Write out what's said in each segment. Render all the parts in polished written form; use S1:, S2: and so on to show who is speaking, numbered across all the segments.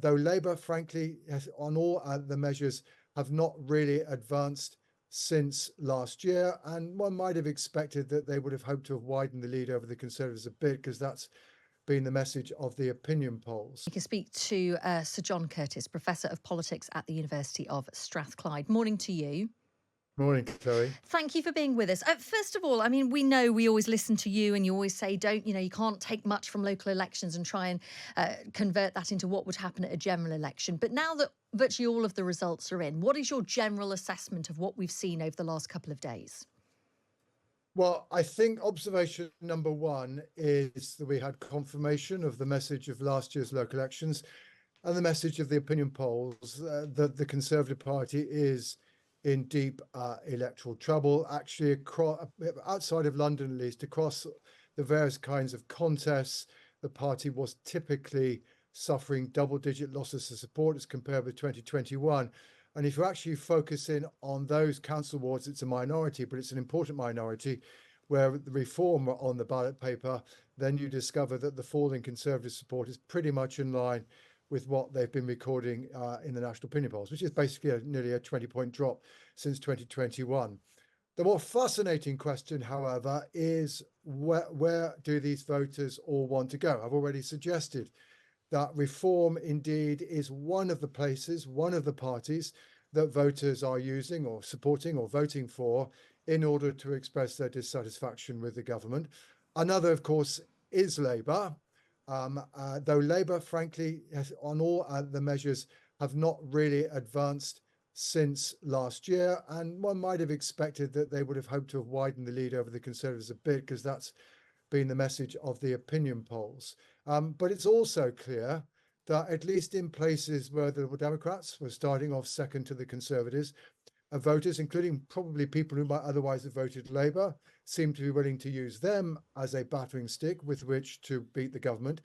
S1: though Labour, frankly, on all the measures, have not really advanced since last year. And one might have expected that they would have hoped to have widened the lead over the Conservatives a bit, because that's been the message of the opinion polls.
S2: You can speak to Sir John Curtice, Professor of Politics at the University of Strathcylde. Morning to you.
S1: Morning, Chloe.
S2: Thank you for being with us. First of all, I mean, we always listen to you and you always say, you can't take much from local elections and try and convert that into what would happen at a general election. But now that virtually all of the results are in, what is your general assessment of what we've seen over the last couple of days?
S1: Well, I think observation number one is that we had confirmation of the message of last year's local elections and the message of the opinion polls that the Conservative Party is in deep electoral trouble. Actually, outside of London, at least, across the various kinds of contests, the party was typically suffering double-digit losses of support as compared with 2021. And if you actually focus in on those council wards, it's a minority, but it's an important minority, where the Reform are on the ballot paper, then you discover that the fall in Conservative support is pretty much in line with what they've been recording in the national opinion polls, which is basically nearly a 20-point drop since 2021. The more fascinating question, however, is where do these voters all want to go? I've already suggested that Reform indeed is one of the places, one of the parties that voters are using or supporting or voting for in order to express their dissatisfaction with the government. Another, of course, is Labour, though Labour, frankly, on all the measures, have not really advanced since last year. And one might have expected that they would have hoped to have widened the lead over the Conservatives a bit, because that's been the message of the opinion polls. But it's also clear that at least in places where the Liberal Democrats were starting off second to the Conservatives, voters, including probably people who might otherwise have voted Labour, seem to be willing to use them as a battering stick with which to beat the government.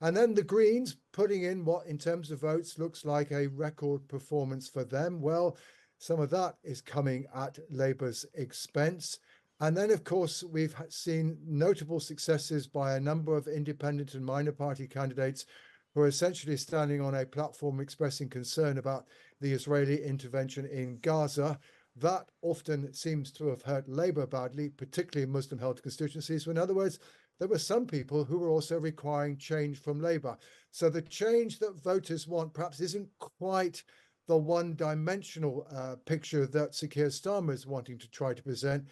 S1: And then the Greens putting in what, in terms of votes, looks like a record performance for them. Well, some of that is coming at Labour's expense. And then, of course, we've seen notable successes by a number of independent and minor party candidates who are essentially standing on a platform expressing concern about the Israeli intervention in Gaza. That often seems to have hurt Labour badly, particularly in Muslim-held constituencies. So in other words, there were some people who were also requiring change from Labour. So the change that voters want perhaps isn't quite the one-dimensional picture that Sir Keir Starmer is wanting to try to present.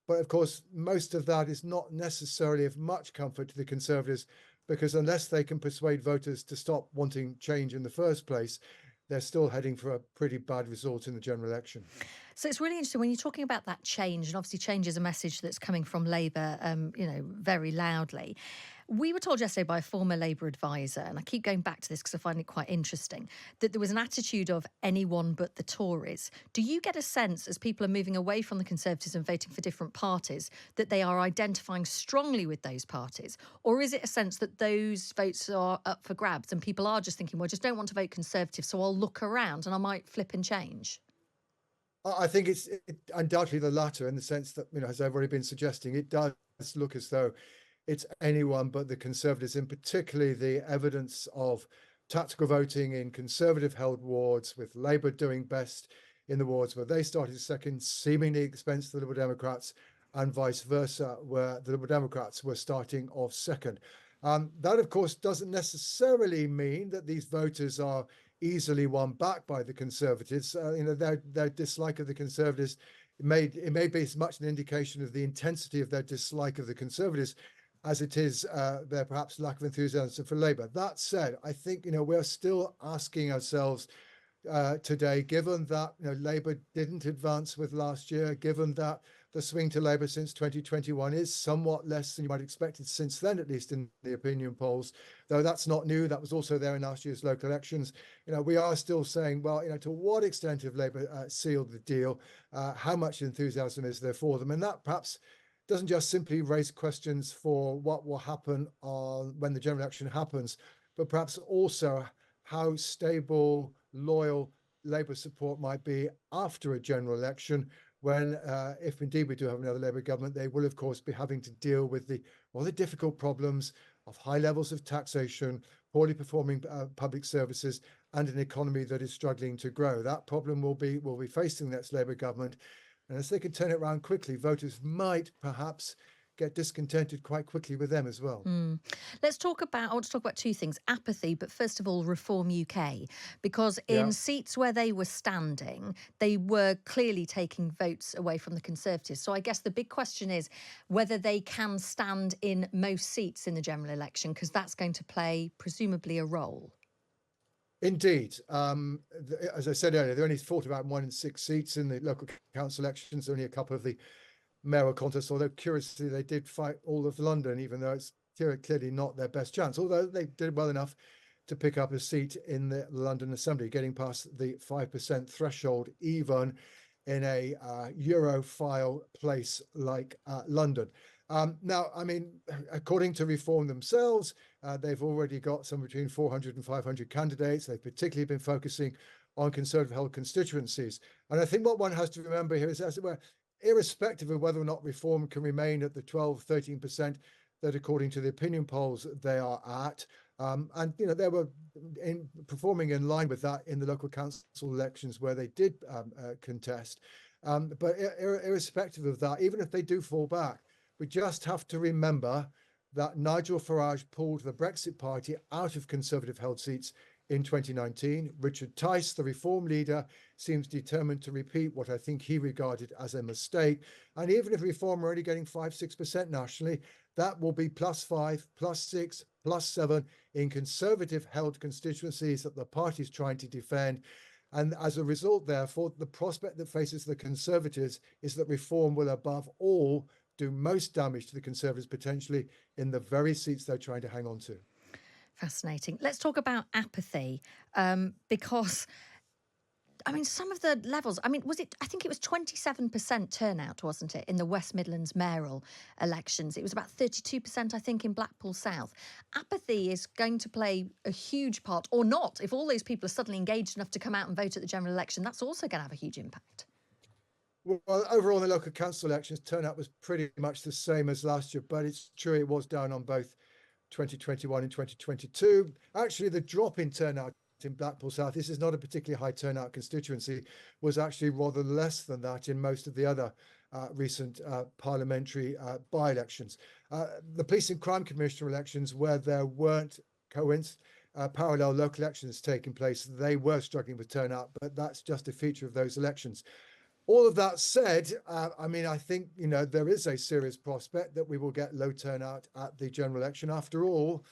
S1: But of course, most of that is not necessarily of much comfort to the Conservatives, because unless they can persuade voters to stop wanting change in the first place, they're still heading for a pretty bad result in the general election.
S2: So it's really interesting when you're talking about that change, and obviously change is a message that's coming from Labour, very loudly. We were told yesterday by a former Labour advisor, and I keep going back to this because I find it quite interesting, that there was an attitude of anyone but the Tories. Do you get a sense, as people are moving away from the Conservatives and voting for different parties, that they are identifying strongly with those parties? Or is it a sense that those votes are up for grabs and people are just thinking, well, I just don't want to vote Conservative, so I'll look around and I might flip and change?
S1: I think it's undoubtedly the latter, in the sense that, as I've already been suggesting, it does look as though it's anyone but the Conservatives, and particularly the evidence of tactical voting in Conservative-held wards, with Labour doing best in the wards where they started second, seemingly at the expense of the Liberal Democrats, and vice versa, where the Liberal Democrats were starting off second. That, of course, doesn't necessarily mean that these voters are easily won back by the Conservatives. Their dislike of the Conservatives, it may be as much an indication of the intensity of their dislike of the Conservatives as it is their perhaps lack of enthusiasm for Labour. That said, I think we're still asking ourselves today, given that Labour didn't advance with last year, given that the swing to Labour since 2021 is somewhat less than you might expect, since then, at least in the opinion polls, though that's not new. That was also there in last year's local elections. We are still saying, well, to what extent have Labour sealed the deal? How much enthusiasm is there for them? And that perhaps doesn't just simply raise questions for what will happen when the general election happens, but perhaps also how stable, loyal Labour support might be after a general election, when, if indeed we do have another Labour government, they will, of course, be having to deal with the difficult problems of high levels of taxation, poorly performing public services, and an economy that is struggling to grow. That problem will be facing the next Labour government. And as they can turn it around quickly, voters might perhaps get discontented quite quickly with them as well.
S2: Let's talk about, I want to talk about two things: apathy, but first of all, Reform UK, because in
S1: Yeah.
S2: seats where they were standing, they were clearly taking votes away from the Conservatives. So I guess the big question is whether they can stand in most seats in the general election, because that's going to play presumably a role.
S1: Indeed. As I said earlier, they only fought about 1 in 6 seats in the local council elections, only a couple of the mayoral contests, although curiously they did fight all of London, even though it's clearly not their best chance, although they did well enough to pick up a seat in the London Assembly, getting past the 5% threshold, even in a Europhile place like London. Now, I mean, according to Reform themselves, they've already got somewhere between 400 and 500 candidates. They've particularly been focusing on Conservative held constituencies. And I think what one has to remember here is, as it were, irrespective of whether or not Reform can remain at the 12, 13% that, according to the opinion polls, they are at. And, you know, they were performing in line with that in the local council elections where they did contest. But irrespective of that, even if they do fall back, we just have to remember that Nigel Farage pulled the Brexit Party out of Conservative held seats in 2019. Richard Tice, the Reform leader, seems determined to repeat what I think he regarded as a mistake. And even if Reform are only getting 5-6% nationally, that will be +5, +6, +7 in Conservative held constituencies that the party is trying to defend. And as a result, therefore, the prospect that faces the Conservatives is that Reform will, above all, do most damage to the Conservatives potentially in the very seats they're trying to hang on to.
S2: Fascinating. Let's talk about apathy, because I mean, some of the levels, I mean, I think it was 27% turnout, wasn't it, in the West Midlands mayoral elections? It was about 32%, I think, in Blackpool South. Apathy is going to play a huge part, or not. If all those people are suddenly engaged enough to come out and vote at the general election, that's also going to have a huge impact.
S1: Well, overall, in the local council elections, turnout was pretty much the same as last year, but it's true it was down on both 2021 and 2022. Actually, the drop in turnout in Blackpool South, this is not a particularly high turnout constituency, was actually rather less than that in most of the other recent parliamentary by-elections. The Police and Crime Commissioner elections, where there weren't parallel local elections taking place, they were struggling with turnout, but that's just a feature of those elections. All of that said, I mean, I think, you know, there is a serious prospect that we will get low turnout at the general election. After all,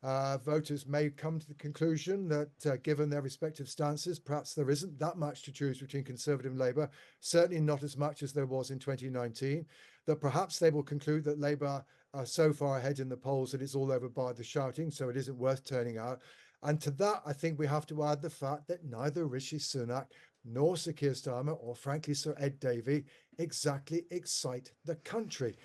S1: voters may come to the conclusion that given their respective stances, perhaps there isn't that much to choose between Conservative and Labour, certainly not as much as there was in 2019, that perhaps they will conclude that Labour are so far ahead in the polls that it's all over by the shouting, so it isn't worth turning out. And to that, I think we have to add the fact that neither Rishi Sunak nor Sir Keir Starmer, or frankly Sir Ed Davey, exactly excite the country.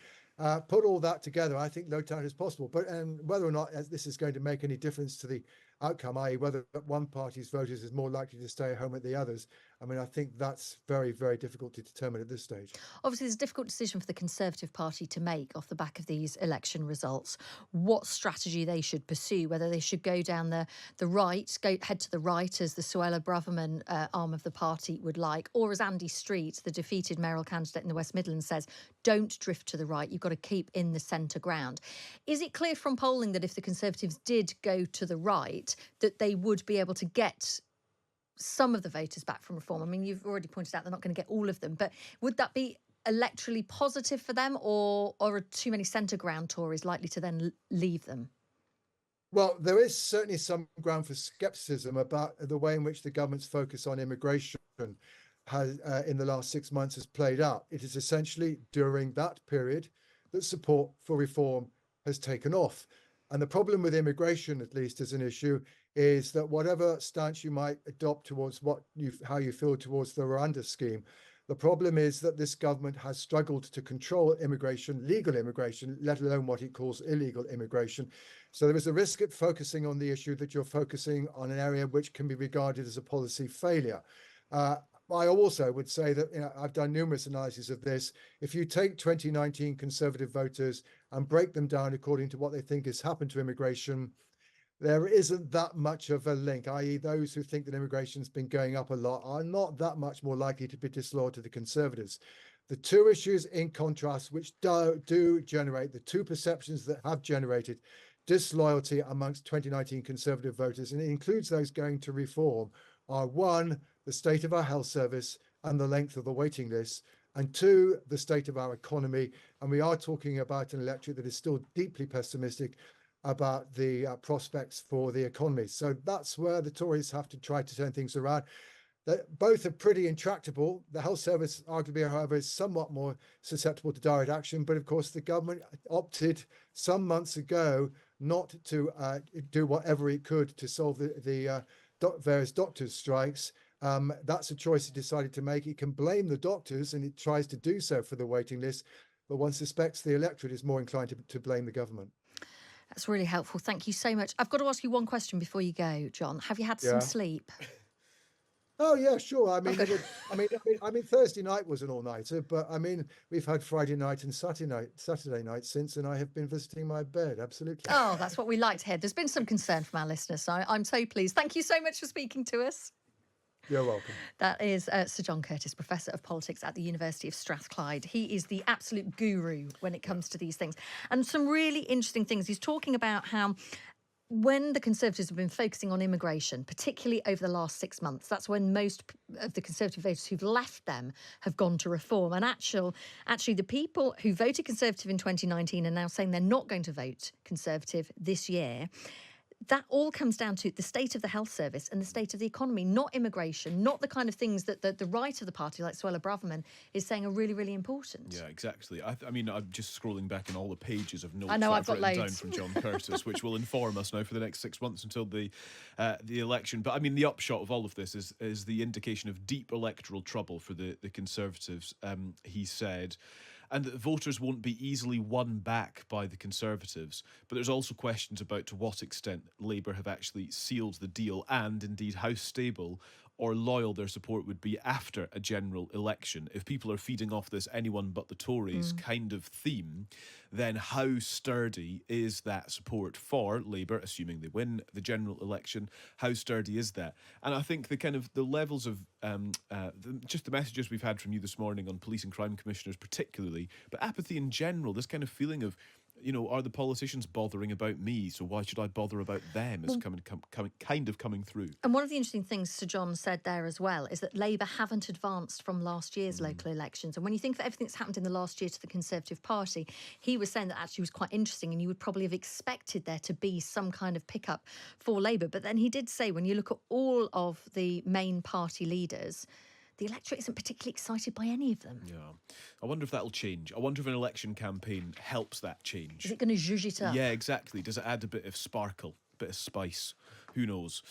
S1: Put all that together, I think low turnout is possible. But whether or not this is going to make any difference to the outcome, i.e. whether one party's voters is more likely to stay home at the others, I mean, I think that's very, very difficult to determine at this stage.
S2: Obviously, it's a difficult decision for the Conservative Party to make off the back of these election results, what strategy they should pursue, whether they should go down the right, head to the right, as the Suella Braverman arm of the party would like, or as Andy Street, the defeated mayoral candidate in the West Midlands, says, don't drift to the right, you've got to keep in the centre ground. Is it clear from polling that if the Conservatives did go to the right, that they would be able to get some of the voters back from Reform? I mean, you've already pointed out they're not going to get all of them, but would that be electorally positive for them, or are too many centre ground Tories likely to then leave them?
S1: Well, there is certainly some ground for scepticism about the way in which the government's focus on immigration has, in the last 6 months, has played out. It is essentially during that period that support for Reform has taken off. And the problem with immigration, at least as an issue, is that whatever stance you might adopt towards how you feel towards the Rwanda scheme, the problem is that this government has struggled to control immigration, legal immigration, let alone what it calls illegal immigration. So there is a risk of focusing on the issue that you're focusing on an area which can be regarded as a policy failure. I also would say that, you know, I've done numerous analyses of this. If you take 2019 Conservative voters and break them down according to what they think has happened to immigration, there isn't that much of a link, i.e. those who think that immigration's been going up a lot are not that much more likely to be disloyal to the Conservatives. The two issues in contrast, which do generate, the two perceptions that have generated disloyalty amongst 2019 Conservative voters, and it includes those going to reform, are one, the state of our health service and the length of the waiting list, and two, the state of our economy. And we are talking about an electorate that is still deeply pessimistic about the prospects for the economy. So that's where the Tories have to try to turn things around. Both are pretty intractable. The health service, arguably, however, is somewhat more susceptible to direct action. But of course, the government opted some months ago not to do whatever it could to solve the various doctors' strikes. That's a choice it decided to make. It can blame the doctors, and it tries to do so for the waiting list. But one suspects the electorate is more inclined to blame the government.
S2: That's really helpful. Thank you so much. I've got to ask you one question before you go, John. Have you had some sleep?
S1: Oh yeah, sure. I mean,
S2: Okay.
S1: I mean, Thursday night was an all-nighter, but I mean, we've had Friday night and Saturday night since, and I have been visiting my bed. Absolutely.
S2: Oh, that's what we like to hear. There's been some concern from our listeners, so I'm so pleased. Thank you so much for speaking to us.
S1: You're welcome.
S2: That is Sir John Curtice, Professor of Politics at the University of Strathclyde. He is the absolute guru when it comes to these things. And some really interesting things. He's talking about how when the Conservatives have been focusing on immigration, particularly over the last 6 months, that's when most of the Conservative voters who've left them have gone to reform. And actually, the people who voted Conservative in 2019 are now saying they're not going to vote Conservative this year. That all comes down to the state of the health service and the state of the economy, not immigration, not the kind of things that the right of the party, like Suella Braverman, is saying are really, really important.
S3: Yeah, exactly. I mean, I'm just scrolling back in all the pages of notes
S2: I know,
S3: that
S2: I've got
S3: written
S2: loads.
S3: down from John Curtice, which will inform us now for the next 6 months until the election. But I mean, the upshot of all of this is the indication of deep electoral trouble for the Conservatives, he said, and that voters won't be easily won back by the Conservatives. But there's also questions about to what extent Labour have actually sealed the deal, and indeed how stable or loyal their support would be after a general election. If people are feeding off this anyone but the Tories kind of theme, then how sturdy is that support for Labour, assuming they win the general election? How sturdy is that? And I think the levels of just the messages we've had from you this morning on police and crime commissioners particularly, but apathy in general, this kind of feeling of, are the politicians bothering about me? So why should I bother about them? Is coming through.
S2: And one of the interesting things Sir John said there as well is that Labour haven't advanced from last year's local elections. And when you think of everything that's happened in the last year to the Conservative Party, he was saying that actually was quite interesting, and you would probably have expected there to be some kind of pickup for Labour. But then he did say, when you look at all of the main party leaders, the electorate isn't particularly excited by any of them.
S3: Yeah. I wonder if that'll change. I wonder if an election campaign helps that change.
S2: Is it going to zhuzh it up?
S3: Yeah, exactly. Does it add a bit of sparkle, a bit of spice? Who knows?